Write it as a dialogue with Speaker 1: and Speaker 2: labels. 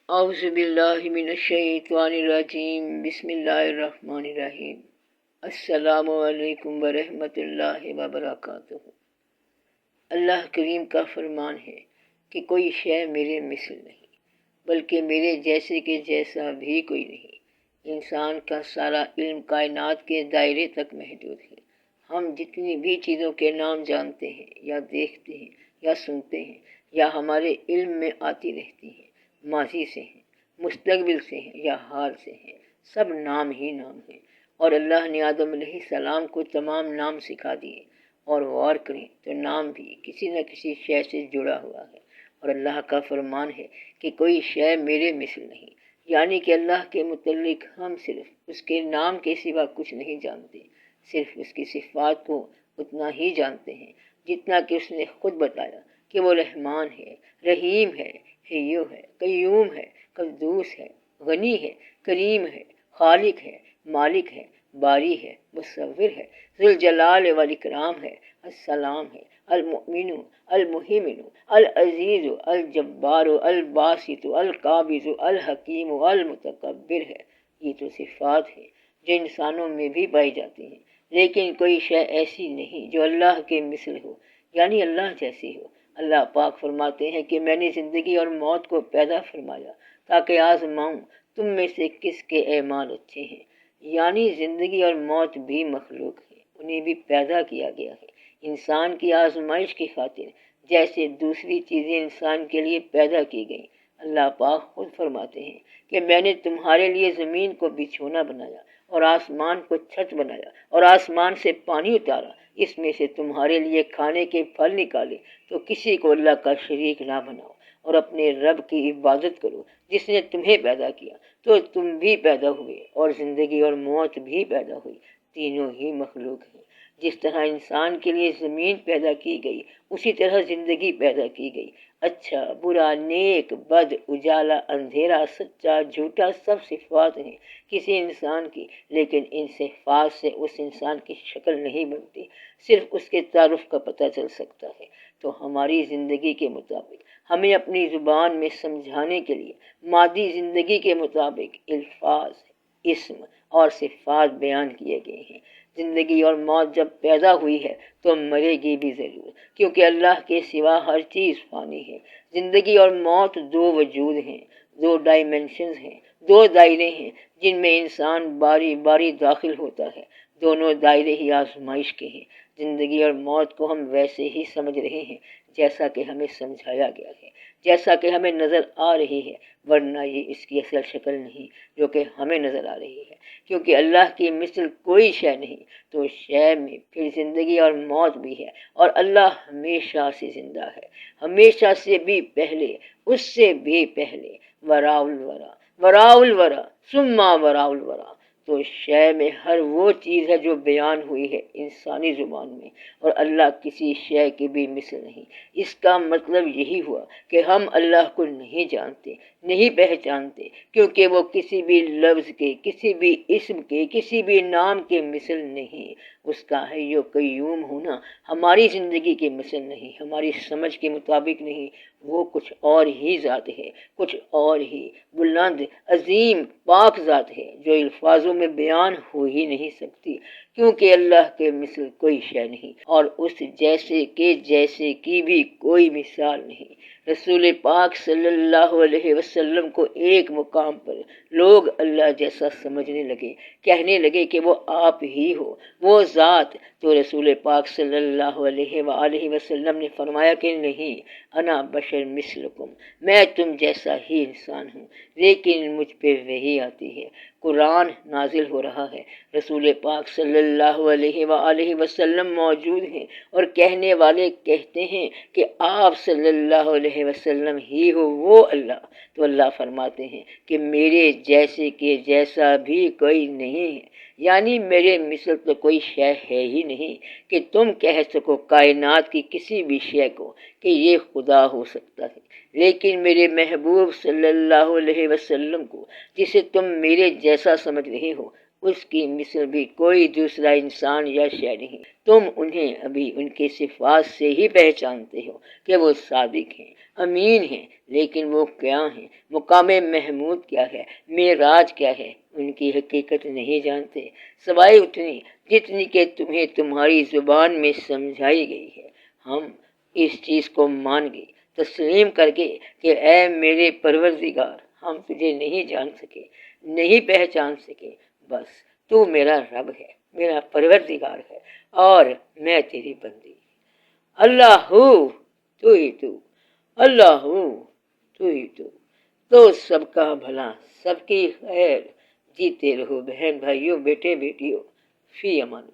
Speaker 1: اعوذ باللہ من الشیطان الرجیم، بسم اللہ الرحمن الرحیم۔ السلام علیکم ورحمۃ اللہ وبرکاتہ۔ اللہ کریم کا فرمان ہے کہ کوئی شے میرے مثل نہیں، بلکہ میرے جیسے کے جیسا بھی کوئی نہیں۔ انسان کا سارا علم کائنات کے دائرے تک محدود ہے۔ ہم جتنی بھی چیزوں کے نام جانتے ہیں یا دیکھتے ہیں یا سنتے ہیں یا ہمارے علم میں آتی رہتی ہیں، ماضی سے ہیں، مستقبل سے ہیں یا حال سے ہیں، سب نام ہی نام ہیں۔ اور اللہ نے آدم علیہ السلام کو تمام نام سکھا دیے، اور غور کریں تو نام بھی کسی نہ کسی شے سے جڑا ہوا ہے۔ اور اللہ کا فرمان ہے کہ کوئی شے میرے مثل نہیں، یعنی کہ اللہ کے متعلق ہم صرف اس کے نام کے سوا کچھ نہیں جانتے، صرف اس کی صفات کو اتنا ہی جانتے ہیں جتنا کہ اس نے خود بتایا کہ وہ رحمان ہے، رحیم ہے، حیو ہے، قیوم ہے، قدوس ہے، غنی ہے، کریم ہے، خالق ہے، مالک ہے، باری ہے، مصور ہے، ذوالجلال والاکرام ہے، السلام ہے، المؤمن، المہیمن، العزیز، الجبار، الباسط، القابض، الحکیم، المتکبر ہے۔ یہ تو صفات ہیں جو انسانوں میں بھی پائی جاتی ہیں، لیکن کوئی شے ایسی نہیں جو اللہ کے مثل ہو، یعنی اللہ جیسی ہو۔ اللہ پاک فرماتے ہیں کہ میں نے زندگی اور موت کو پیدا فرمایا تاکہ آزماؤں تم میں سے کس کے اعمال اچھے ہیں، یعنی زندگی اور موت بھی مخلوق ہے، انہیں بھی پیدا کیا گیا ہے انسان کی آزمائش کی خاطر، جیسے دوسری چیزیں انسان کے لیے پیدا کی گئیں۔ اللہ پاک خود فرماتے ہیں کہ میں نے تمہارے لیے زمین کو بچھونا بنایا اور آسمان کو چھت بنایا اور آسمان سے پانی اتارا، اس میں سے تمہارے لیے کھانے کے پھل نکالے، تو کسی کو اللہ کا شریک نہ بناؤ اور اپنے رب کی عبادت کرو جس نے تمہیں پیدا کیا، تو تم بھی پیدا ہوئے اور زندگی اور موت بھی پیدا ہوئی، تینوں ہی مخلوق ہیں۔ جس طرح انسان کے لیے زمین پیدا کی گئی، اسی طرح زندگی پیدا کی گئی۔ اچھا، برا، نیک، بد، اجالا، اندھیرا، سچا، جھوٹا، سب صفات ہیں کسی انسان کی، لیکن ان صفات سے اس انسان کی شکل نہیں بنتی، صرف اس کے تعارف کا پتہ چل سکتا ہے۔ تو ہماری زندگی کے مطابق ہمیں اپنی زبان میں سمجھانے کے لیے مادی زندگی کے مطابق الفاظ، اسم اور صفات بیان کیے گئے ہیں۔ زندگی اور موت جب پیدا ہوئی ہے تو مرے گی بھی ضرور، کیونکہ اللہ کے سوا ہر چیز فانی ہے۔ زندگی اور موت دو وجود ہیں، دو ڈائمینشنز ہیں، دو دائرے ہیں جن میں انسان باری باری داخل ہوتا ہے۔ دونوں دائرے ہی آزمائش کے ہیں۔ زندگی اور موت کو ہم ویسے ہی سمجھ رہے ہیں جیسا کہ ہمیں سمجھایا گیا ہے، جیسا کہ ہمیں نظر آ رہی ہے، ورنہ یہ اس کی اصل شکل نہیں جو کہ ہمیں نظر آ رہی ہے۔ کیونکہ اللہ کی مثل کوئی شے نہیں، تو شے میں پھر زندگی اور موت بھی ہے، اور اللہ ہمیشہ سے زندہ ہے، ہمیشہ سے بھی پہلے، اس سے بھی پہلے، وراء الورا، وراء الورا، ثم وراء الورا۔ تو شے میں ہر وہ چیز ہے جو بیان ہوئی ہے انسانی زبان میں، اور اللہ کسی شے کی بھی مثل نہیں۔ اس کا مطلب یہی ہوا کہ ہم اللہ کو نہیں جانتے، نہیں پہچانتے، کیونکہ وہ کسی بھی لفظ کے، کسی بھی اسم کے، کسی بھی نام کے مثل نہیں۔ اس کا حی و قیوم ہونا ہماری زندگی کے مثل نہیں، ہماری سمجھ کے مطابق نہیں، وہ کچھ اور ہی ذات ہے، کچھ اور ہی بلند، عظیم، پاک ذات ہے جو الفاظوں میں بیان ہو ہی نہیں سکتی، کیونکہ اللہ کے مثل کوئی شے نہیں، اور اس جیسے کے جیسے کی بھی کوئی مثال نہیں۔ رسول پاک صلی اللہ علیہ وسلم کو ایک مقام پر لوگ اللہ جیسا سمجھنے لگے، کہنے لگے کہ وہ آپ ہی ہو، وہ ذات۔ تو رسول پاک صلی اللہ علیہ وآلہ وسلم نے فرمایا کہ نہیں، انا بشر مثلکم، میں تم جیسا ہی انسان ہوں، لیکن مجھ پہ وحی آتی ہے، قرآن نازل ہو رہا ہے، رسول پاک صلی اللہ علیہ وآلہ وسلم موجود ہیں، اور کہنے والے کہتے ہیں کہ آپ صلی اللہ علیہ وسلم ہی ہو وہ اللہ۔ تو اللہ فرماتے ہیں کہ میرے جیسے کے جیسا بھی کوئی نہیں ہے، یعنی میرے مثل تو کوئی شے ہے ہی نہیں کہ تم کہہ سکو کائنات کی کسی بھی شے کو کہ یہ خدا ہو سکتا ہے، لیکن میرے محبوب صلی اللہ علیہ وسلم کو، جسے تم میرے جیسا سمجھ رہے ہو، اس کی مثل بھی کوئی دوسرا انسان یا شے نہیں۔ تم انہیں ابھی ان کے صفات سے ہی پہچانتے ہو کہ وہ صادق ہیں، امین ہیں، لیکن وہ کیا ہیں، مقام محمود کیا ہے، معراج کیا ہے، ان کی حقیقت نہیں جانتے، سوائے اتنی جتنی کہ تمہیں تمہاری زبان میں سمجھائی گئی ہے۔ ہم اس چیز کو مان گئے، تسلیم کر کے کہ اے میرے پروردگار، ہم تجھے نہیں جان سکے، نہیں پہچان سکے، بس تو میرا رب ہے، میرا پروردگار ہے اور میں تیری بندی۔ اللہ ہو تو ہی تو، اللہ ہو تو ہی تو سب کا بھلا، سب کی خیر۔ جیتے رہو بہن بھائیوں، بیٹے بیٹیوں، فی امان۔